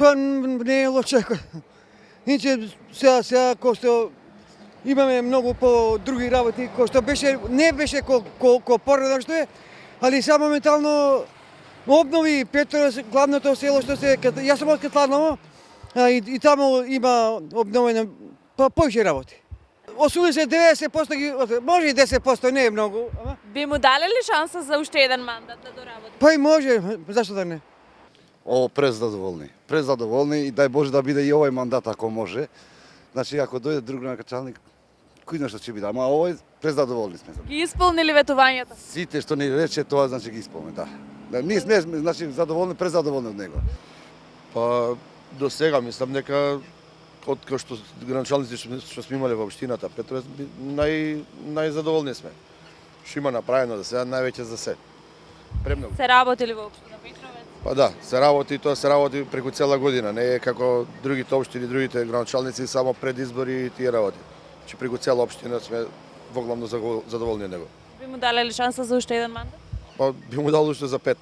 Па не е лошо. Иначе сега кој што имаме многу по други работи, кој што не беше колку порано што е, али сега моментално обнови Петрос, главното село што се, јас сум од Катланово, и таму има обновено повеќе работи. 80-90% може и 10%, не е многу, ама Би му дали ли шанса за уште еден мандат да доработи? па и може, зашто да не? О, презадоволни и дај Боже да биде и овој мандат ако може. Значи ако дојде друг началник, кој знае што ќе биде, ама овој презадоволни сме. Ги исполни ли ветувањата? Сите што ни рече тоа значи ги исполни, да. Ние сме значи задоволни, презадоволни од него. Па до сега мислам дека од кај што граначалници што сме имале во општината Петрос најзадоволни сме. Што има направено за сега највеќе за се. Премногу. Се работи ли во општина Петровец? Па да, се работи, тоа се работи преку цела година, не е како другите општини, другите граначалници само пред избори и тие работи. Че преку цела општина сме воглавно задоволни од него. Би му дали ли шанса за уште еден мандат? Па би му дал уште за 5.